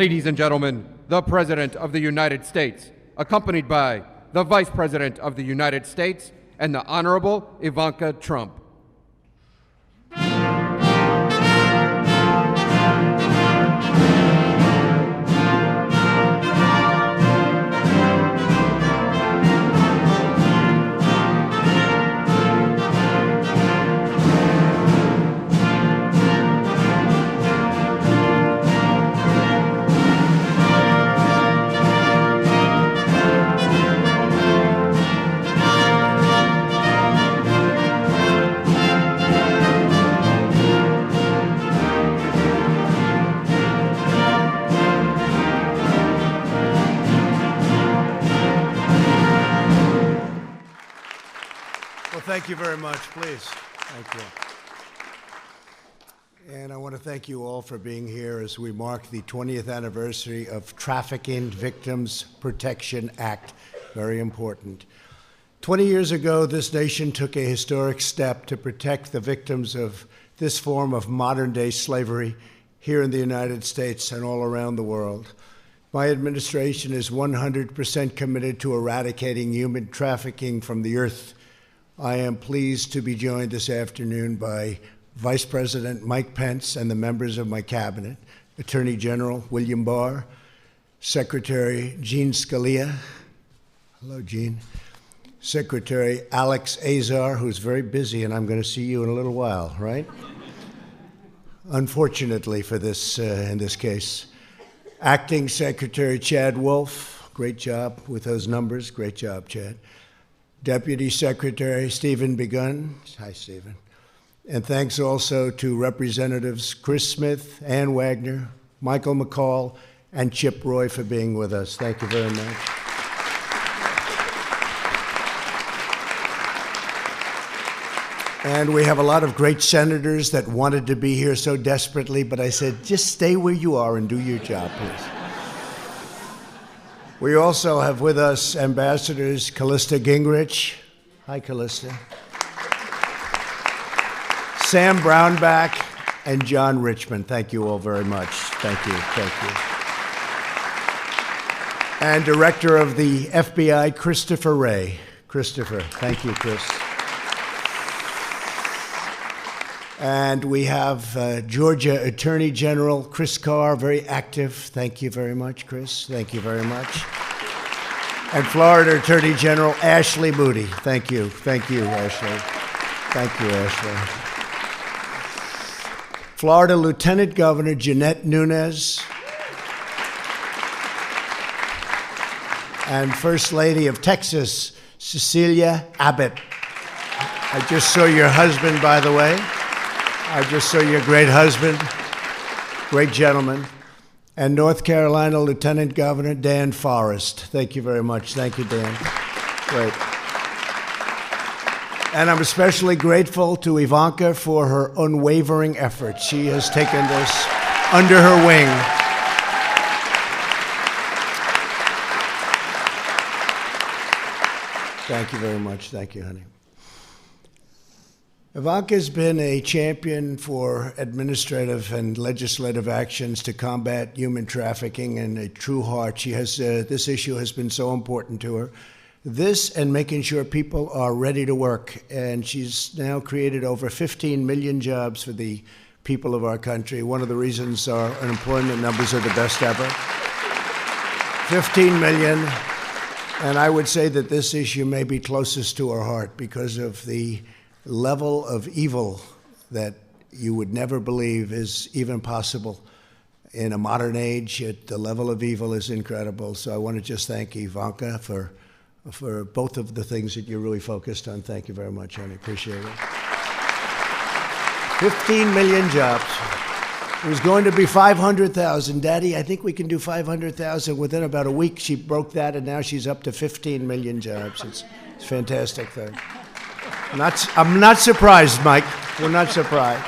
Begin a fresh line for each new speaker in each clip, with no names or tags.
Ladies and gentlemen, the President of the United States, accompanied by the Vice President of the United States and the Honorable Ivanka Trump.
Thank you very much, please. Thank you. And I want to thank you all for being here as we mark the 20th anniversary of Trafficking Victims Protection Act. Very important. 20 years ago, this nation took a historic step to protect the victims of this form of modern-day slavery here in the United States and all around the world. My administration is 100% committed to eradicating human trafficking from the earth. I am pleased to be joined this afternoon by Vice President Mike Pence and the members of my cabinet, Attorney General William Barr, Secretary Jean Scalia, hello Jean, Secretary Alex Azar, who's very busy, and I'm going to see you in a little while, right? Unfortunately for this, in this case. Acting Secretary Chad Wolf, great job with those numbers, great job, Chad. Deputy Secretary Stephen Begun. Hi, Stephen. And thanks also to Representatives Chris Smith, Ann Wagner, Michael McCall, and Chip Roy for being with us. Thank you very much. And we have a lot of great senators that wanted to be here so desperately, but I said, just stay where you are and do your job, please. We also have with us Ambassadors Callista Gingrich. Hi, Callista. Sam Brownback and John Richmond. Thank you all very much. Thank you. Thank you. And Director of the FBI, Christopher Wray. Christopher. Thank you, Chris. And we have Georgia Attorney General Chris Carr, very active. Thank you very much, Chris. Thank you very much. And Florida Attorney General Ashley Moody. Thank you. Thank you, Ashley. Thank you, Ashley. Florida Lieutenant Governor Jeanette Nunez. And First Lady of Texas, Cecilia Abbott. I just saw your husband, by the way. I just saw your great husband, great gentleman, and North Carolina Lieutenant Governor Dan Forrest. Thank you very much. Thank you, Dan. Great. And I'm especially grateful to Ivanka for her unwavering efforts. She has taken this under her wing. Thank you very much. Thank you, honey. Ivanka's been a champion for administrative and legislative actions to combat human trafficking and a true heart. She has, this issue has been so important to her. This and making sure people are ready to work. And she's now created over 15 million jobs for the people of our country. One of the reasons our unemployment numbers are the best ever. 15 million. And I would say that this issue may be closest to her heart because of the level of evil that you would never believe is even possible in a modern age. The level of evil is incredible. So I want to just thank Ivanka for both of the things that you're really focused on. Thank you very much, honey. Appreciate it. 15 million jobs. It was going to be 500,000. Daddy, I think we can do 500,000 within about a week. She broke that, and now she's up to 15 million jobs. It's a fantastic thing. I'm not surprised, Mike. We're not surprised.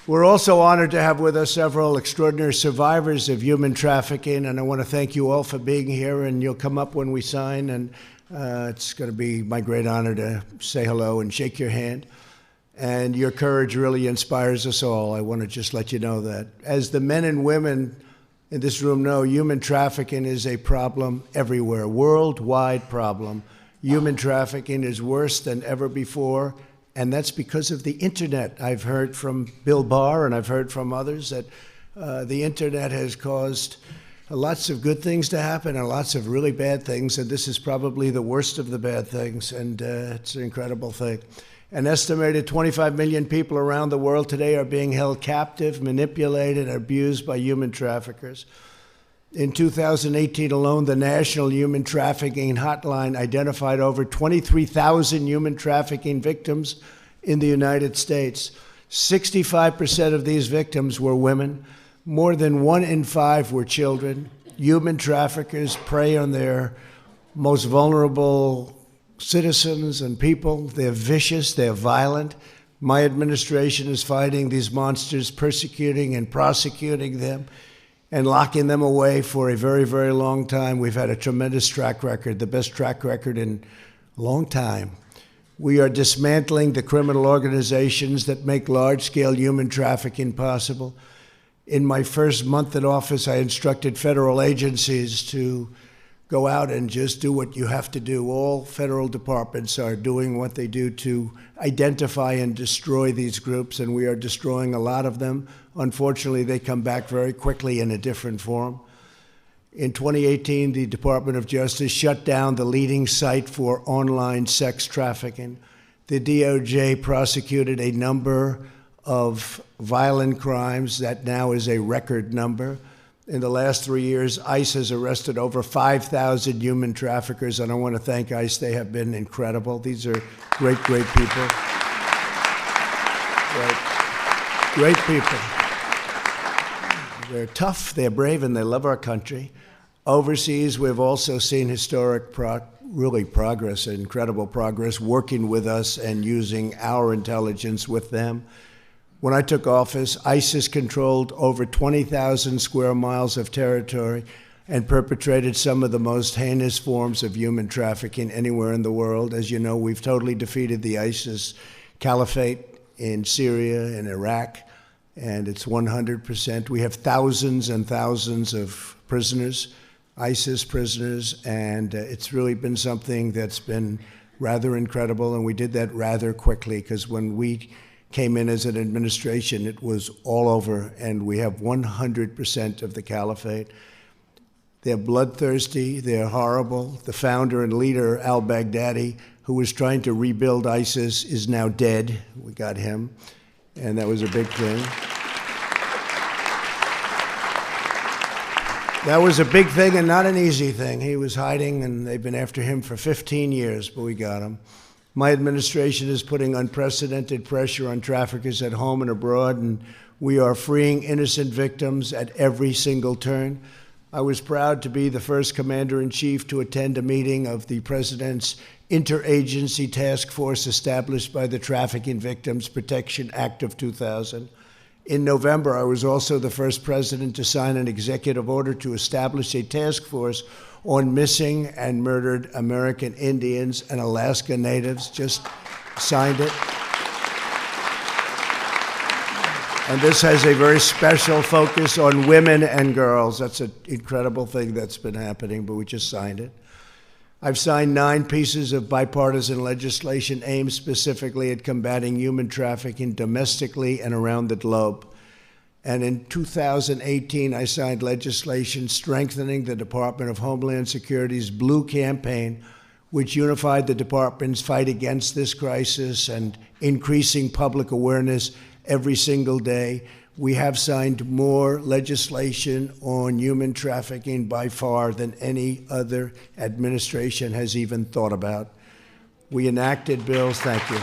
We're also honored to have with us several extraordinary survivors of human trafficking, and I want to thank you all for being here, and you'll come up when we sign, and it's going to be my great honor to say hello and shake your hand. And your courage really inspires us all. I want to just let you know that. As the men and women in this room know human trafficking is a problem everywhere, worldwide problem. Human trafficking is worse than ever before, and that's because of the internet. I've heard from Bill Barr and I've heard from others that the internet has caused lots of good things to happen and lots of really bad things, and this is probably the worst of the bad things, and it's an incredible thing. An estimated 25 million people around the world today are being held captive, manipulated, and abused by human traffickers. In 2018 alone, the National Human Trafficking Hotline identified over 23,000 human trafficking victims in the United States. 65% of these victims were women. More than 1 in 5 were children. Human traffickers prey on their most vulnerable citizens and people. They're vicious, they're violent. My administration is fighting these monsters, persecuting and prosecuting them, and locking them away for a very, very long time. We've had a tremendous track record, the best track record in a long time. We are dismantling the criminal organizations that make large-scale human trafficking possible. In my first month in office, I instructed federal agencies to go out and just do what you have to do. All federal departments are doing what they do to identify and destroy these groups, and we are destroying a lot of them. Unfortunately, they come back very quickly in a different form. In 2018, the Department of Justice shut down the leading site for online sex trafficking. The DOJ prosecuted a number of violent crimes that now is a record number. In the last 3 years, ICE has arrested over 5,000 human traffickers, and I want to thank ICE. They have been incredible. These are great, great people. Great people. They're tough, they're brave, and they love our country. Overseas, we've also seen historic progress, incredible progress, working with us and using our intelligence with them. When I took office, ISIS controlled over 20,000 square miles of territory and perpetrated some of the most heinous forms of human trafficking anywhere in the world. As you know, we've totally defeated the ISIS caliphate in Syria and Iraq, and it's 100%. We have thousands and thousands of prisoners, ISIS prisoners, and it's really been something that's been rather incredible, and we did that rather quickly, because when we came in as an administration, it was all over, and we have 100% of the caliphate. They're bloodthirsty, they're horrible. The founder and leader, al-Baghdadi, who was trying to rebuild ISIS, is now dead. We got him, and that was a big thing. That was a big thing and not an easy thing. He was hiding, and they've been after him for 15 years, but we got him. My administration is putting unprecedented pressure on traffickers at home and abroad, and we are freeing innocent victims at every single turn. I was proud to be the first commander-in-chief to attend a meeting of the President's interagency task force established by the Trafficking Victims Protection Act of 2000. In November, I was also the first president to sign an executive order to establish a task force on missing and murdered American Indians and Alaska Natives. Just signed it. And this has a very special focus on women and girls. That's an incredible thing that's been happening, but we just signed it. I've signed 9 pieces of bipartisan legislation aimed specifically at combating human trafficking domestically and around the globe. And in 2018, I signed legislation strengthening the Department of Homeland Security's Blue Campaign, which unified the department's fight against this crisis and increasing public awareness every single day. We have signed more legislation on human trafficking by far than any other administration has even thought about. We enacted bills, thank you.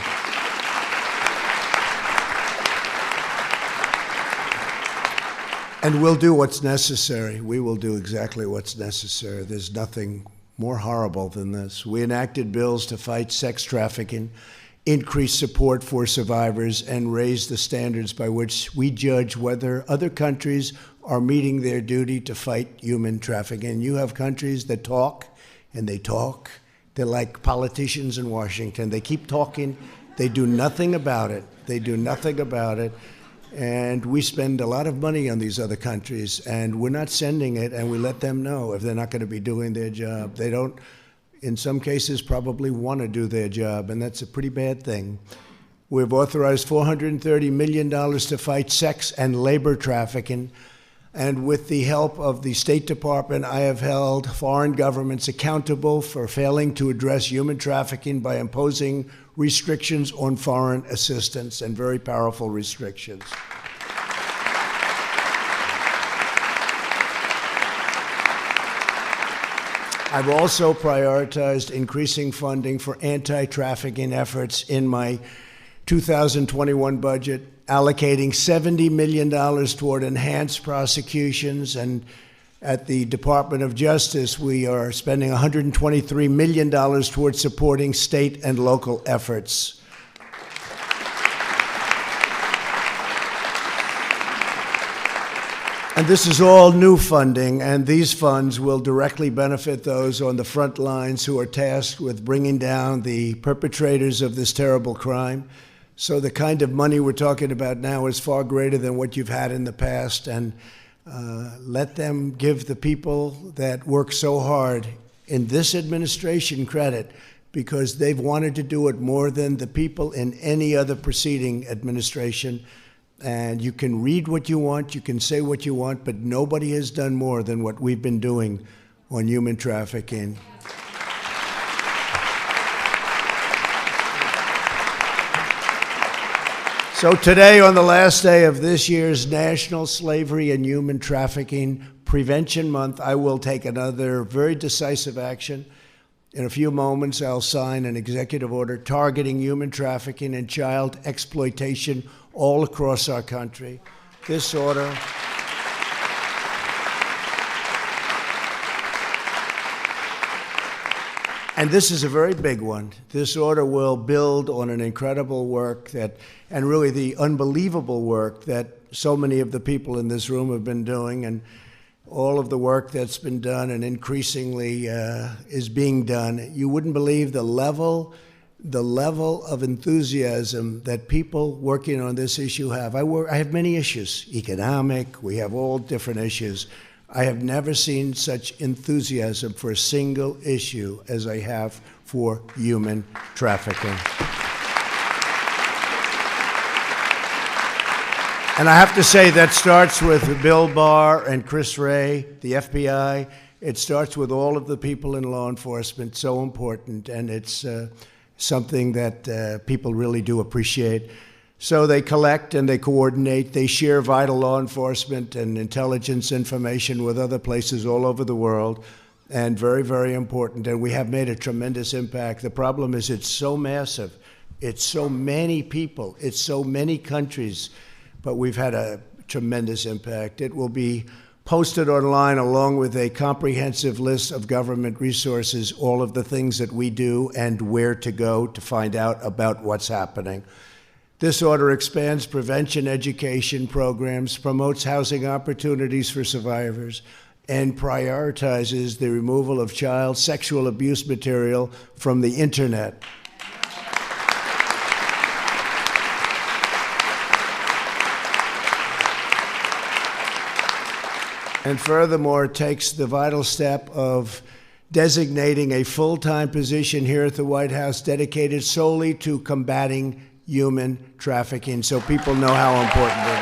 And we'll do what's necessary. We will do exactly what's necessary. There's nothing more horrible than this. We enacted bills to fight sex trafficking, increase support for survivors, and raise the standards by which we judge whether other countries are meeting their duty to fight human trafficking. You have countries that talk, and they talk. They're like politicians in Washington. They keep talking. They do nothing about it. They do nothing about it. And we spend a lot of money on these other countries, and we're not sending it, and we let them know if they're not going to be doing their job. They don't, in some cases, probably want to do their job, and that's a pretty bad thing. We've authorized $430 million to fight sex and labor trafficking. And with the help of the State Department, I have held foreign governments accountable for failing to address human trafficking by imposing restrictions on foreign assistance, and very powerful restrictions. I've also prioritized increasing funding for anti-trafficking efforts in my 2021 budget, allocating $70 million toward enhanced prosecutions, and at the Department of Justice, we are spending $123 million towards supporting state and local efforts. And this is all new funding, and these funds will directly benefit those on the front lines who are tasked with bringing down the perpetrators of this terrible crime. So the kind of money we're talking about now is far greater than what you've had in the past, and let them give the people that work so hard in this administration credit, because they've wanted to do it more than the people in any other preceding administration. And you can read what you want, you can say what you want, but nobody has done more than what we've been doing on human trafficking. So today, on the last day of this year's National Slavery and Human Trafficking Prevention Month, I will take another very decisive action. In a few moments, I'll sign an executive order targeting human trafficking and child exploitation all across our country. This order and this is a very big one. This order will build on an incredible work and really the unbelievable work that so many of the people in this room have been doing, and all of the work that's been done and increasingly is being done. You wouldn't believe the level of enthusiasm that people working on this issue have. I have many issues, economic, we have all different issues. I have never seen such enthusiasm for a single issue as I have for human trafficking. And I have to say that starts with Bill Barr and Chris Wray, the FBI. It starts with all of the people in law enforcement, so important, and it's something that people really do appreciate. So they collect and they coordinate, they share vital law enforcement and intelligence information with other places all over the world, and very, very important. And we have made a tremendous impact. The problem is it's so massive, it's so many people, it's so many countries, but we've had a tremendous impact. It will be posted online along with a comprehensive list of government resources, all of the things that we do and where to go to find out about what's happening. This order expands prevention education programs, promotes housing opportunities for survivors, and prioritizes the removal of child sexual abuse material from the internet. And furthermore, it takes the vital step of designating a full-time position here at the White House dedicated solely to combating human trafficking, so people know how important it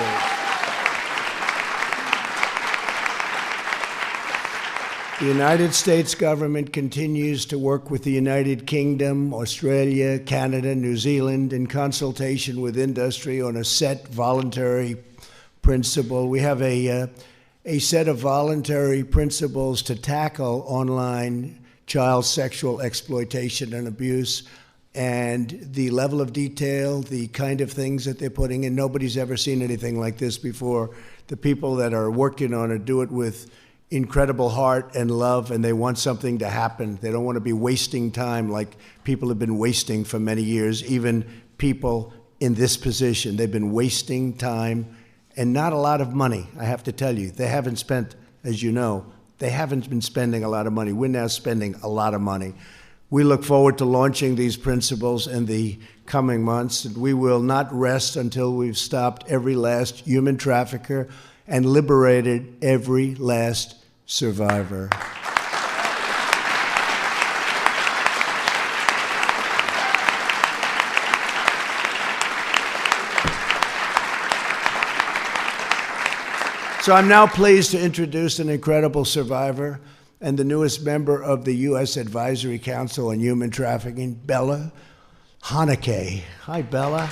is. The United States government continues to work with the United Kingdom, Australia, Canada, New Zealand in consultation with industry on a set voluntary principle. We have a set of voluntary principles to tackle online child sexual exploitation and abuse. And the level of detail, the kind of things that they're putting in, nobody's ever seen anything like this before. The people that are working on it do it with incredible heart and love, and they want something to happen. They don't want to be wasting time like people have been wasting for many years, even people in this position. They've been wasting time and not a lot of money, I have to tell you. They haven't spent, as you know, they haven't been spending a lot of money. We're now spending a lot of money. We look forward to launching these principles in the coming months, and we will not rest until we've stopped every last human trafficker and liberated every last survivor. So I'm now pleased to introduce an incredible survivor and the newest member of the U.S. Advisory Council on Human Trafficking, Bella Haneke. Hi, Bella.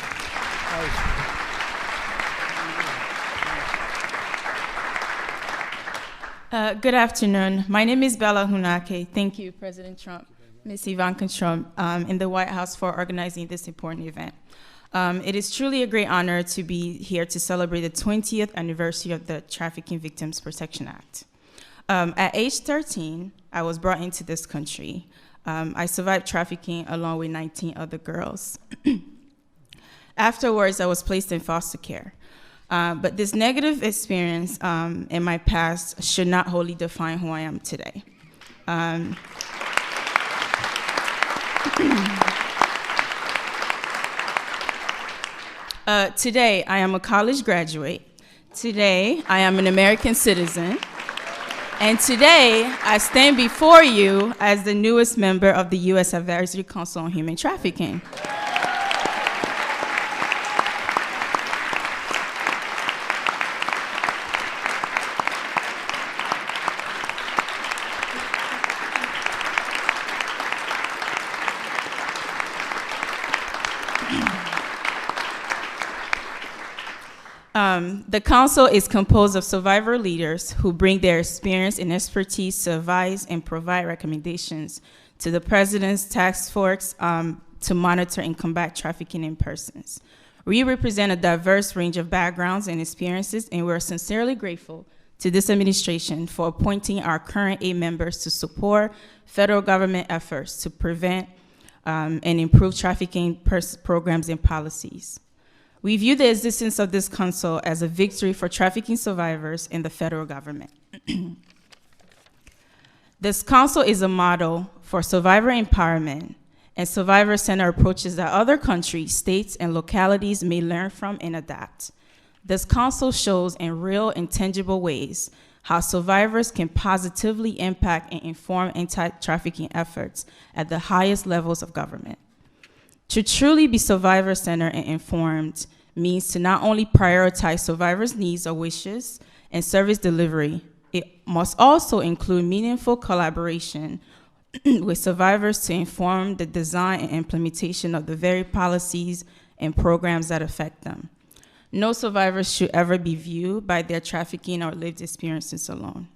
Good afternoon. My name is Bella Haneke. Thank you, President Trump, Ms. Ivanka Trump, in the White House for organizing this important event. It is truly a great honor to be here to celebrate the 20th anniversary of the Trafficking Victims Protection Act. At age 13, I was brought into this country. I survived trafficking along with 19 other girls. Afterwards, I was placed in foster care. But this negative experience in my past should not wholly define who I am today. Today, I am a college graduate. Today, I am an American citizen. And today, I stand before you as the newest member of the U.S. Advisory Council on Human Trafficking. The council is composed of survivor leaders who bring their experience and expertise to advise and provide recommendations to the President's task force to monitor and combat trafficking in persons. We represent a diverse range of backgrounds and experiences, and we're sincerely grateful to this administration for appointing our current 8 members to support federal government efforts to prevent and improve trafficking programs and policies. We view the existence of this council as a victory for trafficking survivors and the federal government. This council is a model for survivor empowerment and survivor-centered approaches that other countries, states, and localities may learn from and adapt. This council shows in real and tangible ways how survivors can positively impact and inform anti-trafficking efforts at the highest levels of government. To truly be survivor-centered and informed means to not only prioritize survivors' needs or wishes and service delivery, it must also include meaningful collaboration with survivors to inform the design and implementation of the very policies and programs that affect them. No survivors should ever be viewed by their trafficking or lived experiences alone.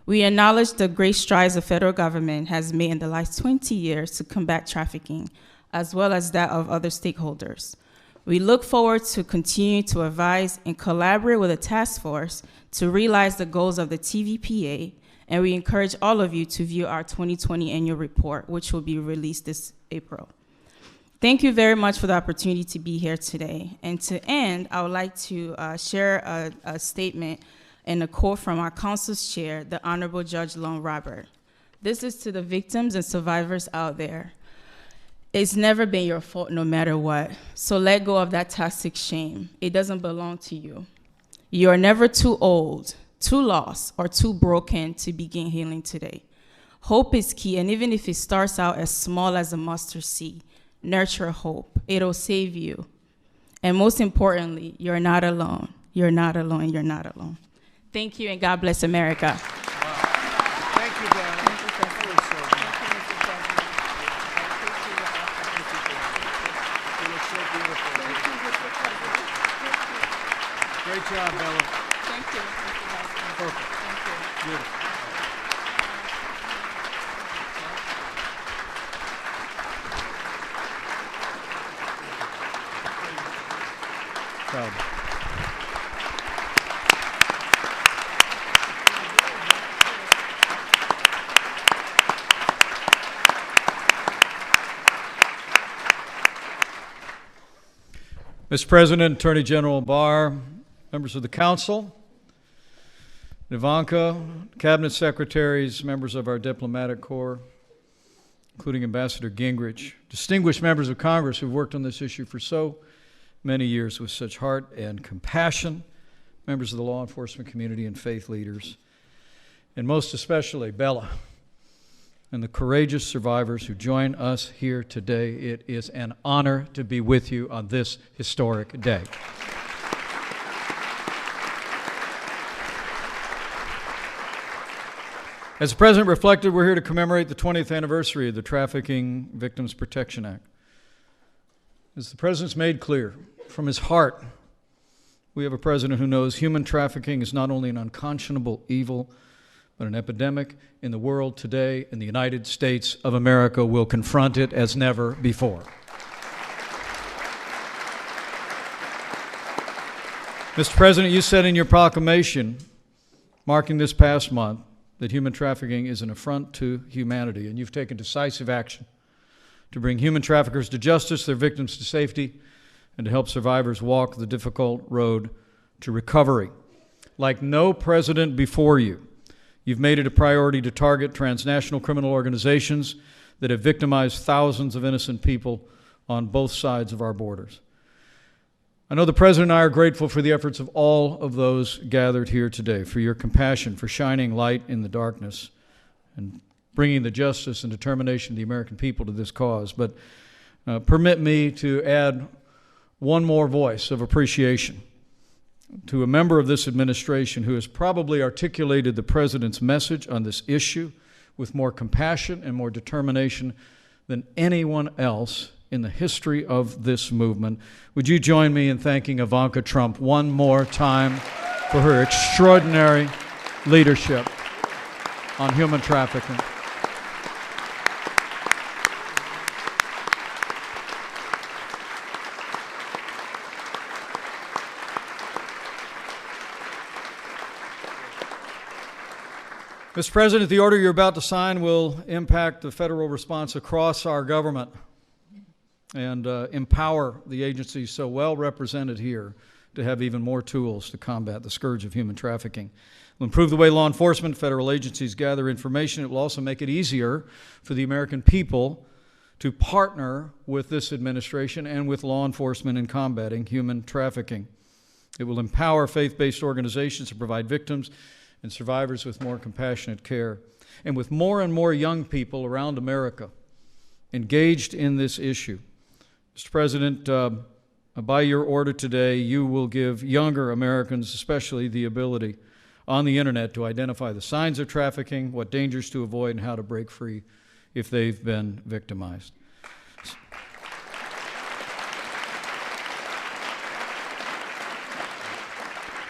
We acknowledge the great strides the federal government has made in the last 20 years to combat trafficking, as well as that of other stakeholders. We look forward to continuing to advise and collaborate with the task force to realize the goals of the TVPA, and we encourage all of you to view our 2020 annual report, which will be released this April. Thank you very much for the opportunity to be here today. And to end, I would like to share a statement and a quote from our council's chair, the Honorable Judge Lone Robert. This is to the victims and survivors out there. It's never been your fault no matter what. So let go of that toxic shame. It doesn't belong to you. You are never too old, too lost, or too broken to begin healing today. Hope is key, and even if it starts out as small as a mustard seed, nurture hope. It'll save you. And most importantly, you're not alone. You're not alone. You're not alone. Thank you, and God bless America.
Wow. Thank you, Dan. Thank you, Mr. President. You look so beautiful. Great job, Bella.
Thank you.
Perfect.
Thank you.
Beautiful. Proud.
Mr. President, Attorney General Barr, members of the council, Ivanka, cabinet secretaries, members of our diplomatic corps, including Ambassador Gingrich, distinguished members of Congress who've worked on this issue for so many years with such heart and compassion, members of the law enforcement community and faith leaders, and most especially Bella and the courageous survivors who join us here today. It is an honor to be with you on this historic day. As the President reflected, we're here to commemorate the 20th anniversary of the Trafficking Victims Protection Act. As the President's made clear, from his heart, we have a President who knows human trafficking is not only an unconscionable evil, but an epidemic in the world today, and the United States of America will confront it as never before. Mr. President, you said in your proclamation marking this past month that human trafficking is an affront to humanity, and you've taken decisive action to bring human traffickers to justice, their victims to safety, and to help survivors walk the difficult road to recovery. Like no president before you, you've made it a priority to target transnational criminal organizations that have victimized thousands of innocent people on both sides of our borders. I know the President and I are grateful for the efforts of all of those gathered here today, for your compassion, for shining light in the darkness, and bringing the justice and determination of the American people to this cause. But permit me to add one more voice of appreciation to a member of this administration who has probably articulated the President's message on this issue with more compassion and more determination than anyone else in the history of this movement. Would you join me in thanking Ivanka Trump one more time for her extraordinary leadership on human trafficking? Mr. President, the order you're about to sign will impact the federal response across our government and empower the agencies so well represented here to have even more tools to combat the scourge of human trafficking. It will improve the way law enforcement, federal agencies gather information. It will also make it easier for the American people to partner with this administration and with law enforcement in combating human trafficking. It will empower faith-based organizations to provide victims and survivors with more compassionate care. And with more and more young people around America engaged in this issue, Mr. President, by your order today, you will give younger Americans especially the ability on the internet to identify the signs of trafficking, what dangers to avoid, and how to break free if they've been victimized.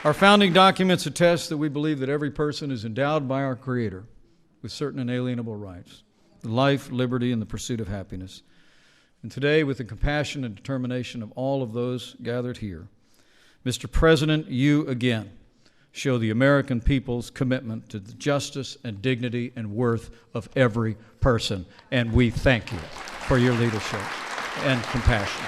Our founding documents attest that we believe that every person is endowed by our Creator with certain inalienable rights: life, liberty, and the pursuit of happiness. And today, with the compassion and determination of all of those gathered here, Mr. President, you again show the American people's commitment to the justice and dignity and worth of every person. And we thank you for your leadership and compassion.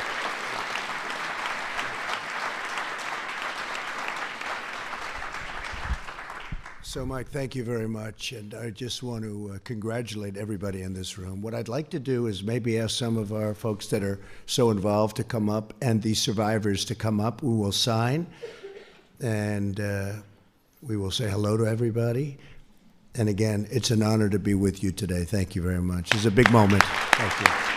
So, Mike, thank you very much, and I just want to congratulate everybody in this room. What I'd like to do is maybe ask some of our folks that are so involved to come up, and the survivors to come up. We will sign, and we will say hello to everybody. And again, it's an honor to be with you today. Thank you very much. It's a big moment. Thank you.